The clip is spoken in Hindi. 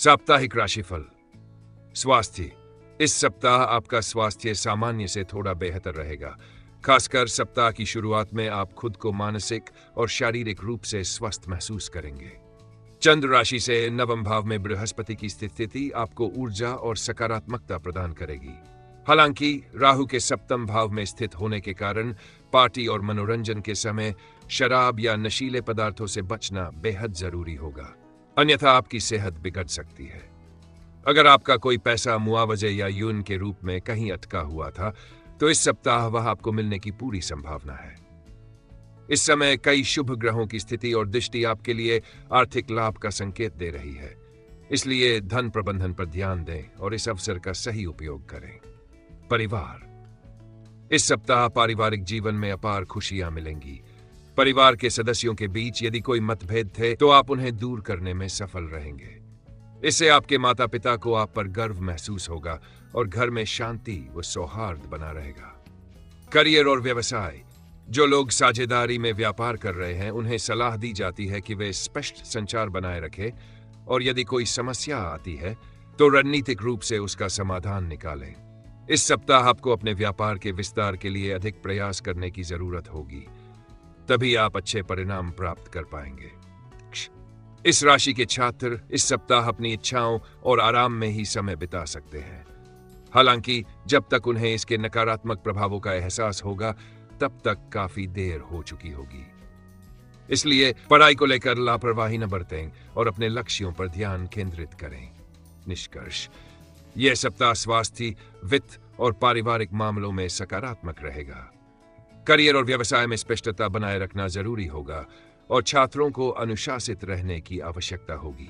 साप्ताहिक राशिफल। स्वास्थ्य। इस सप्ताह आपका स्वास्थ्य सामान्य से थोड़ा बेहतर रहेगा। खासकर सप्ताह की शुरुआत में आप खुद को मानसिक और शारीरिक रूप से स्वस्थ महसूस करेंगे। चंद्र राशि से नवम भाव में बृहस्पति की स्थिति आपको ऊर्जा और सकारात्मकता प्रदान करेगी। हालांकि राहु के सप्तम भाव में स्थित होने के कारण पार्टी और मनोरंजन के समय शराब या नशीले पदार्थों से बचना बेहद जरूरी होगा, अन्यथा आपकी सेहत बिगड़ सकती है। अगर आपका कोई पैसा मुआवजे या यून के रूप में कहीं अटका हुआ था, तो इस सप्ताह वह आपको मिलने की पूरी संभावना है। इस समय कई शुभ ग्रहों की स्थिति और दृष्टि आपके लिए आर्थिक लाभ का संकेत दे रही है, इसलिए धन प्रबंधन पर ध्यान दें और इस अवसर का सही उपयोग करें। परिवार। इस सप्ताह पारिवारिक जीवन में अपार खुशियां मिलेंगी। परिवार के सदस्यों के बीच यदि कोई मतभेद थे तो आप उन्हें दूर करने में सफल रहेंगे। इससे आपके माता पिता को आप पर गर्व महसूस होगा और घर में शांति व सौहार्द बना रहेगा। करियर और व्यवसाय। जो लोग साझेदारी में व्यापार कर रहे हैं, उन्हें सलाह दी जाती है कि वे स्पष्ट संचार बनाए रखें और यदि कोई समस्या आती है तो रणनीतिक रूप से उसका समाधान निकालें। इस सप्ताह आपको अपने व्यापार के विस्तार के लिए अधिक प्रयास करने की जरूरत होगी, तभी आप अच्छे परिणाम प्राप्त कर पाएंगे। इस राशि के छात्र इस सप्ताह अपनी इच्छाओं और आराम में ही समय बिता सकते हैं। हालांकि जब तक उन्हें इसके नकारात्मक प्रभावों का एहसास होगा, तब तक काफी देर हो चुकी होगी। इसलिए पढ़ाई को लेकर लापरवाही न बरतें और अपने लक्ष्यों पर ध्यान केंद्रित करें। निष्कर्ष। यह सप्ताह स्वास्थ्य, वित्त और पारिवारिक मामलों में सकारात्मक रहेगा। करियर और व्यवसाय में स्पष्टता बनाए रखना जरूरी होगा और छात्रों को अनुशासित रहने की आवश्यकता होगी।